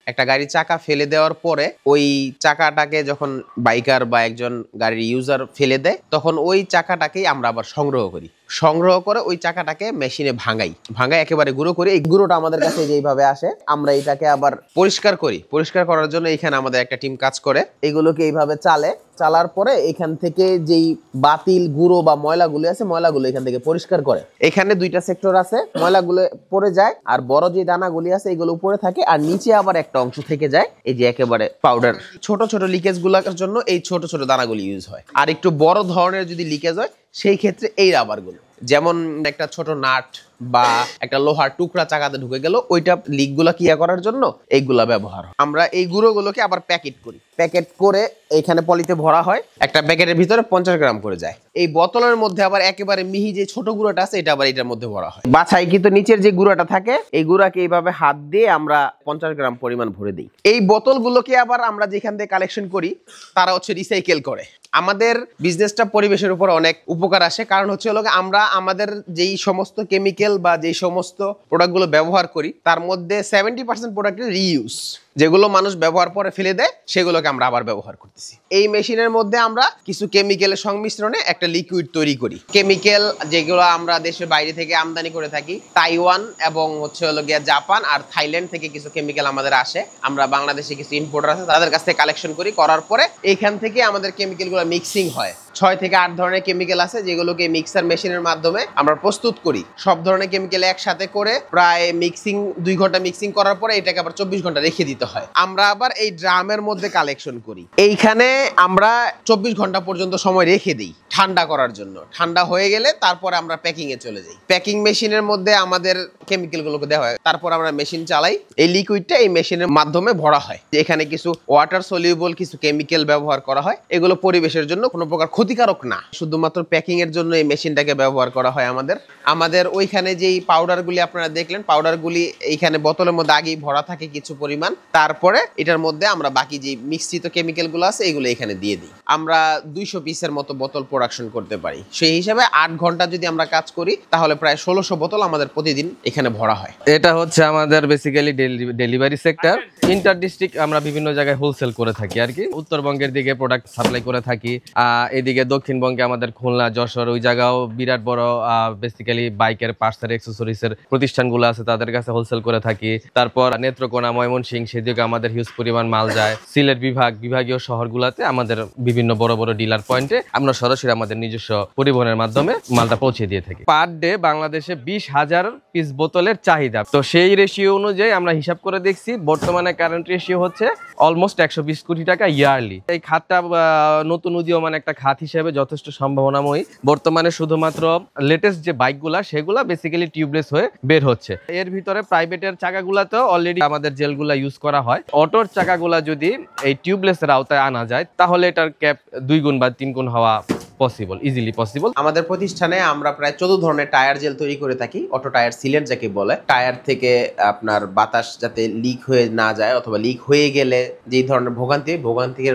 একটা গাড়ির চাকা ফেলে দেওয়ার পরে ওই চাকাটাকে যখন বাইকার বা একজন গাড়ির ইউজার ফেলে দেয় তখন ওই চাকাটাকেই আমরা আবার সংগ্রহ করি। সংগ্রহ করে ওই চাকাটাকে মেশিনে ভাঙাই একেবারে গুঁড়ো করি। এই গুঁড়োটা আমাদের কাছে যেইভাবে আসে আমরা এটাকে আবার পরিষ্কার করি। পরিষ্কার করার জন্য এখানে আমাদের একটা টিম কাজ করে, এগুলোকে এইভাবে চালার পরে এখান থেকে যেই বাতিল গুঁড়ো বা ময়লাগুলো আছে ময়লাগুলো এখান থেকে পরিষ্কার করে। এখানে দুইটা সেক্টর আছে, ময়লাগুলো পড়ে যায় আর বড় যে দানাগুলি আছে এগুলো উপরে থাকে আর নিচে আবার একটা অংশ থেকে যায় এই যে একেবারে পাউডার। ছোট ছোট লিকেজ গুলোর জন্য এই ছোট ছোট দানাগুলি ইউজ হয়। আর একটু বড় ধরনের যদি লিকেজ হয় সেই ক্ষেত্রে এই রাবারগুলো, যেমন একটা ছোট নাট বা একটা লোহার টুকরা চাকাতে ঢুকে গেল ওইটা লিকগুলা ক্লিয়ার করার জন্য এইগুলা ব্যবহার হয়। আমরা এই গুঁড়োগুলোকে আবার প্যাকেট করি, প্যাকেট করে এখানে পলিতে ভরা হয়। একটা প্যাকেটের ভিতরে 50 গ্রাম করে যায়। এই বোতলের মধ্যে আবার একেবারে মিহি যে ছোট গুঁড়োটা আছে এটা আবার এটার মধ্যে ভরা হয়। বাছাই কিন্তু নিচের যে গুঁড়োটা থাকে এই গুঁড়াকে এইভাবে হাত দিয়ে আমরা 50 গ্রাম পরিমাণ ভরে দিই। এই বোতলগুলোকে আবার আমরা যেখান থেকে কালেকশন করি তারা হচ্ছে রিসাইকেল করে। আমাদের বিজনেসটা পরিবেশের উপর অনেক উপকার আসে, কারণ হচ্ছে হলো আমরা আমাদের যেই সমস্ত কেমিক্যাল বা যেই সমস্ত প্রোডাক্টগুলো ব্যবহার করি তার মধ্যে 70% প্রোডাক্টের রিইউজ, যেগুলো মানুষ ব্যবহার পরে ফেলে দেয় সেগুলোকে আমরা আবার ব্যবহার করতেছি। এই মেশিনের মধ্যে আমরা কিছু কেমিক্যালের সংমিশ্রণে একটা লিকুইড তৈরি করি। কেমিক্যাল যেগুলো আমরা দেশের বাইরে থেকে আমদানি করে থাকি, তাইওয়ান এবং হচ্ছে হলো গিয়া জাপান আর থাইল্যান্ড থেকে কিছু কেমিক্যাল আমাদের আসে। আমরা বাংলাদেশে কিছু ইম্পোর্টার আছে তাদের কাছ থেকে কালেকশন করি, করার পরে এইখান থেকে আমাদের কেমিক্যালগুলো মিক্সিং হয়। 6 থেকে 8 ধরনের কেমিক্যাল আছে যেগুলোকে মিক্সার মেশিনের মাধ্যমে আমরা প্রস্তুত করি। সব ধরনের কেমিক্যাল একসাথে করে প্রায় 2 ঘন্টা মিক্সিং করার পরে এটাকে আবার 24 ঘন্টা রেখে দিতে হয়। আমরা আবার এই ড্রামের মধ্যে কালেকশন করি। এইখানে আমরা 24 ঘন্টা পর্যন্ত সময় রেখে দিই ঠান্ডা করার জন্য। ঠান্ডা হয়ে গেলে তারপরে আমরা প্যাকিং এ চলে যাই। প্যাকিং মেশিনের মধ্যে আমাদের কেমিক্যালগুলোকে দেওয়া হয়, তারপর আমরা মেশিন চালাই। এই লিকুইডটা এই মেশিনের মাধ্যমে ভরা হয়। এখানে কিছু ওয়াটার সলিউবল কিছু কেমিক্যাল ব্যবহার করা হয়, এগুলো পরিবেশের জন্য কোনো প্রকার ক্ষতিকারক না, শুধুমাত্র প্যাকিং এর জন্য এই মেশিনটাকে ব্যবহার করা হয়। আমাদের ওইখানে যেই পাউডারগুলি আপনারা দেখলেন, পাউডারগুলি এইখানে বোতলের মধ্যে আগেই ভরা থাকে কিছু পরিমাণ, তারপরে এটার মধ্যে আমরা বাকি যে মিশ্রিত কেমিক্যালগুলো আছে এগুলো এখানে দিয়ে দিই। আমরা 200 পিসের মতো বোতল প্রোডাকশন করতে পারি। সেই হিসাবে 8 ঘন্টা যদি আমরা কাজ করি তাহলে প্রায় 1600 বোতল আমাদের প্রতিদিন এখানে ভরা হয়। এটা হচ্ছে আমাদের basically delivery sector. Inter district আমরা বিভিন্ন জায়গায় হোলসেল করে থাকি আর কি। উত্তরবঙ্গের দিকে প্রোডাক্ট সাপ্লাই করে থাকি, এদিকে দক্ষিণবঙ্গে আমাদের খুলনা যশোর ওই জায়গাও বিরাট বড় বেসিক্যালি বাইকের পার্টসের অ্যাক্সেসরিজের প্রতিষ্ঠানগুলো আছে, তাদের কাছে হোলসেল করে থাকি। তারপর নেত্রকোনা ময়মনসিংহ সেদিকে আমাদের হিউজ পরিমাণ মাল যায়। সিলেট বিভাগীয় শহরগুলোতে আমাদের বিভিন্ন বড় বড় ডিলার পয়েন্টে আমরা সরাসরি আমাদের নিজস্ব পরিবহনের মাধ্যমে মালটা পৌঁছে দিয়ে থাকি। পার ডে বাংলাদেশে 20,000 পিস বোতলের চাহিদা। তো সেই রেশিও অনুযায়ী আমরা হিসাব করে দেখছি বর্তমানে কারেন্ট রেশিও হচ্ছে অলমোস্ট 120 কোটি টাকা ইয়ারলি। এই খাতটা নতুন উদীয়মান একটা খাত হিসেবে যথেষ্ট সম্ভাবনাময়ী। বর্তমানে শুধুমাত্র লেটেস্ট যে বাইকগুলা সেগুলা বেসিক্যালি টিউবলেস হয়ে বের হচ্ছে। এর ভিতরে প্রাইভেটের চাকাগুলাতেও অলরেডি আমাদের জেলগুলা ইউজ করা হয়। অটোর চাকাগুলা যদি এই টিউবলেসের আওতায় আনা যায় তাহলে এটার ক্যাপ 2 গুণ বা 3 গুণ হওয়া পসিবল, ইজিলি পসিবল। আমাদের প্রতিষ্ঠানে আমরা প্রায় 14 ধরনের টায়ার জেল তৈরি করে থাকি। অটো টায়ার সিলেন্ট যাকে বলে, টায়ার থেকে আপনার বাতাস যাতে লিক হয়ে না যায় অথবা লিক হয়ে গেলে যেই ধরনের ভোগান্তি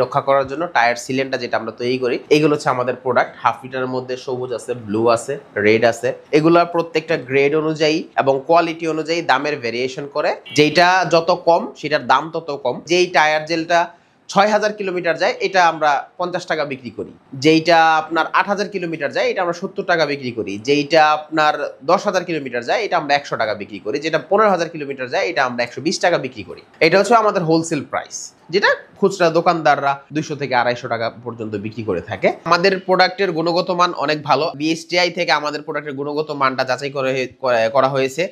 রক্ষা করার জন্য টায়ার সিলেন্টটা যেটা আমরা তৈরি করি, এগুলো হচ্ছে আমাদের প্রোডাক্ট। হাফ লিটারের মধ্যে সবুজ আছে, ব্লু আছে, রেড আছে। এগুলোর প্রত্যেকটা গ্রেড অনুযায়ী এবং কোয়ালিটি অনুযায়ী দামের ভেরিয়েশন করে। যেটা যত কম সেটার দাম তত কম। যেই টায়ার জেলটা 6000 কিলোমিটার যায় এটা আমরা 50 টাকা বিক্রি করি। যেইটা আপনার 8000 কিলোমিটার যায় এটা আমরা 70 টাকা বিক্রি করি। যেইটা আপনার 10,000 কিলোমিটার যায় এটা আমরা 100 টাকা বিক্রি করি। যেটা 15,000 কিলোমিটার যায় এটা আমরা 120 টাকা বিক্রি করি। এটা হচ্ছে আমাদের হোলসেল প্রাইস, যেটা খুচরা দোকানদাররা 200 থেকে 250 টাকা পর্যন্ত বিক্রি করে থাকে। আমাদের প্রোডাক্টের গুণগত মান অনেক ভালো। বিএসটিআই থেকে আমাদের প্রোডাক্টের গুণগত মানটা যাচাই করা হয়েছে।